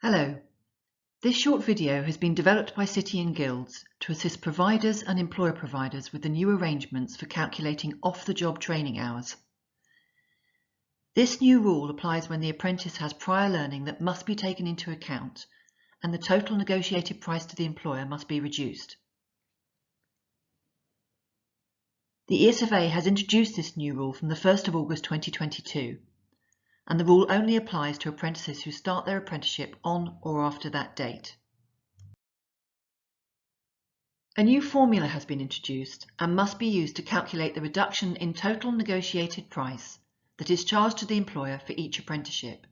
Hello. This short video has been developed by City and Guilds to assist providers and employer providers with the new arrangements for calculating off-the-job training hours. This new rule applies when the apprentice has prior learning that must be taken into account and the total negotiated price to the employer must be reduced. The ESFA has introduced this new rule from the 1st of August 2022. And the rule only applies to apprentices who start their apprenticeship on or after that date. A new formula has been introduced and must be used to calculate the reduction in total negotiated price that is charged to the employer for each apprenticeship.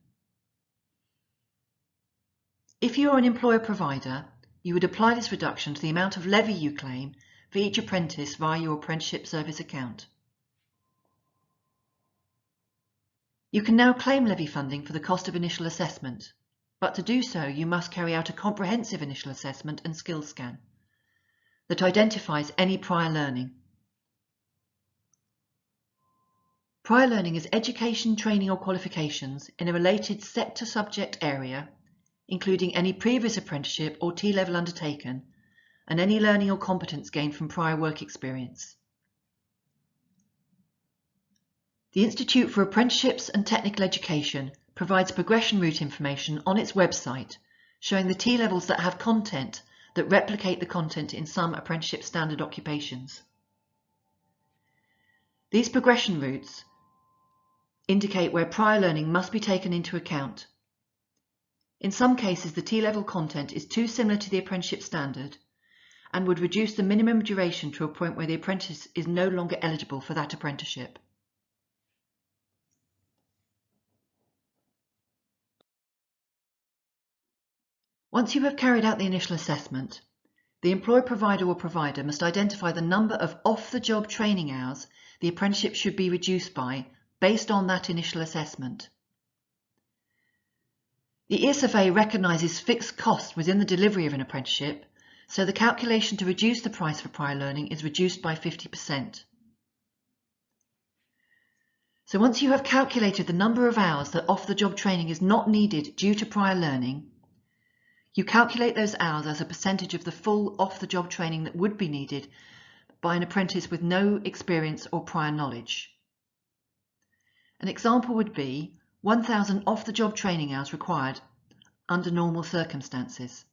If you are an employer provider, you would apply this reduction to the amount of levy you claim for each apprentice via your apprenticeship service account. You can now claim levy funding for the cost of initial assessment, but to do so you must carry out a comprehensive initial assessment and skills scan that identifies any prior learning. Prior learning is education, training or qualifications in a related sector subject area, including any previous apprenticeship or T-level undertaken and any learning or competence gained from prior work experience. The Institute for Apprenticeships and Technical Education provides progression route information on its website showing the T-levels that have content that replicate the content in some apprenticeship standard occupations. These progression routes indicate where prior learning must be taken into account. In some cases, the T-level content is too similar to the apprenticeship standard and would reduce the minimum duration to a point where the apprentice is no longer eligible for that apprenticeship. Once you have carried out the initial assessment, the employer provider or provider must identify the number of off-the-job training hours the apprenticeship should be reduced by based on that initial assessment. The ESFA recognises fixed costs within the delivery of an apprenticeship, so the calculation to reduce the price for prior learning is reduced by 50%. So once you have calculated the number of hours that off-the-job training is not needed due to prior learning, you calculate those hours as a percentage of the full off-the-job training that would be needed by an apprentice with no experience or prior knowledge. An example would be 1,000 off-the-job training hours required under normal circumstances.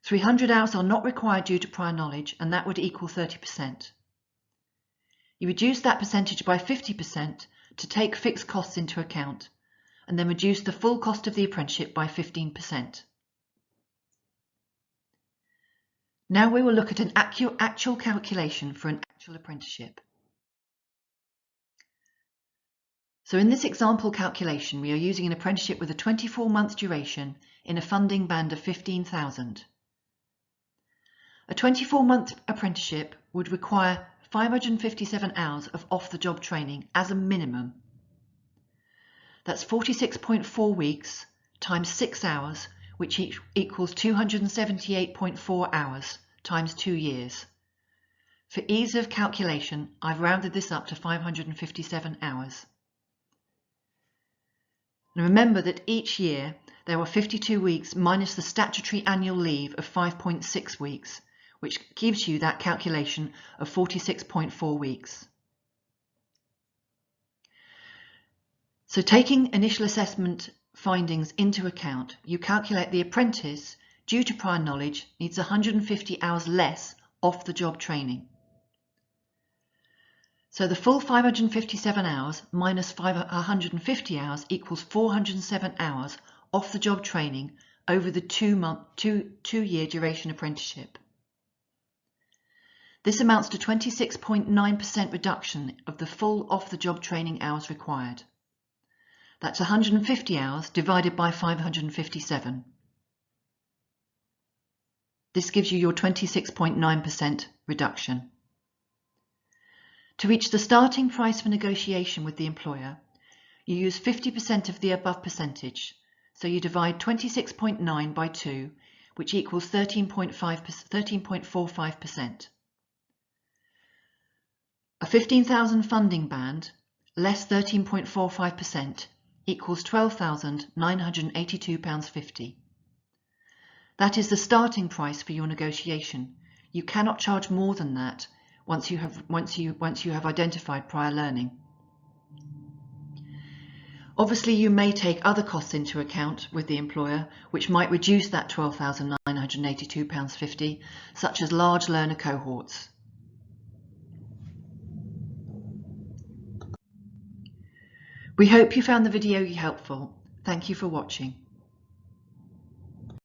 300 hours are not required due to prior knowledge, and that would equal 30%. You reduce that percentage by 50% to take fixed costs into account, and then reduce the full cost of the apprenticeship by 15%. Now we will look at an actual calculation for an actual apprenticeship. So in this example calculation, we are using an apprenticeship with a 24-month duration in a funding band of 15,000. A 24-month apprenticeship would require 557 hours of off-the-job training as a minimum. That's 46.4 weeks times 6 hours, which equals 278.4 hours times 2 years. For ease of calculation, I've rounded this up to 557 hours. And remember that each year there are 52 weeks minus the statutory annual leave of 5.6 weeks, which gives you that calculation of 46.4 weeks. So taking initial assessment findings into account, you calculate the apprentice, due to prior knowledge, needs 150 hours less off-the-job training. So the full 557 hours minus 150 hours equals 407 hours off-the-job training over the two-year duration apprenticeship. This amounts to 26.9% reduction of the full off-the-job training hours required. That's 150 hours divided by 557. This gives you your 26.9% reduction. To reach the starting price for negotiation with the employer, you use 50% of the above percentage, so you divide 26.9 by 2, which equals 13.45%. A 15,000 funding band less 13.45% equals £12,982.50. That is the starting price for your negotiation. You cannot charge more than that once you have identified prior learning. Obviously, you may take other costs into account with the employer, which might reduce that £12,982.50, such as large learner cohorts. We hope you found the video helpful. Thank you for watching.